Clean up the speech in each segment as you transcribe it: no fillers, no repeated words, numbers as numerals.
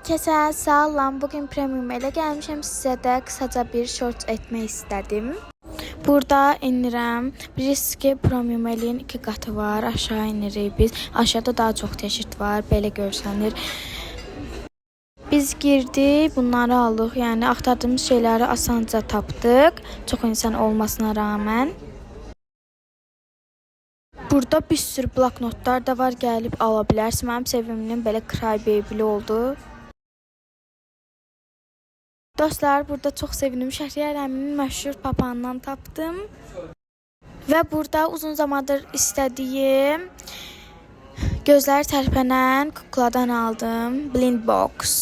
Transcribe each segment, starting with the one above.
Herkese salam. Bugün premium ile gelmişim. Size de kısaca bir short etmək istedim. Burada inirəm. Bilirsiniz ki, premium elin 2 qatı var. Aşağı inirik biz. Aşağıda daha çox teşhir var. Belə görsənir. Biz girdik, bunları aldıq. Yəni axtardığımız şeyləri asanca tapdıq. Çox insan olmasına rağmen. Burada bir sürü bloknotlar da var. Gəlib ala bilərsiniz. Mənim sevimlim belə Crybaby'li oldu. Dostlar, burada çox sevindim. Şəhriyar əminin məşhur papağanından tapdım. Və burada uzun zamandır istədiyim gözləri tərpənən kukladan aldım. Blind Box.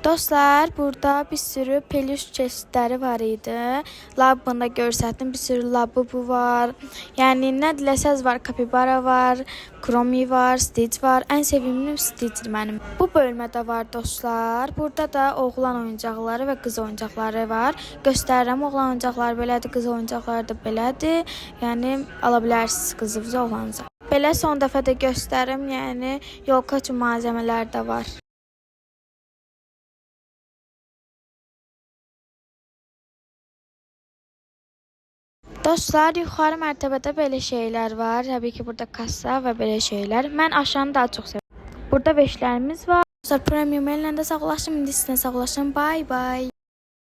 Dostlar, burada bir sürü peluş çeşidləri var idi. Labında görsətdim, bir sürü Labubu var. Yəni nə diləsəz var, Capybara var, Chromie var, Stitch var. Ən sevimlim Stitch'dir mənim. Bu bölmədə var dostlar. Burada da oğlan oyuncaqları və qız oyuncaqları var. Göstərirəm, oğlan oyuncaqları belədir, qız oyuncaqları da belədir. Yəni ala bilərsiniz qızınıza, oğlanınıza. Belə son dəfə də göstərim, yəni yolka üçün malzəmələr də var. Dostlar, yuxarı mərtəbədə belə şeylər var. Təbii ki, burada kassa və belə şeylər. Mən aşağını daha çox sevirəm. Burada beşlərimiz var. Dostlar, premium ellə də sağollaşım. İndi sizinlə sağollaşım. Bye bye.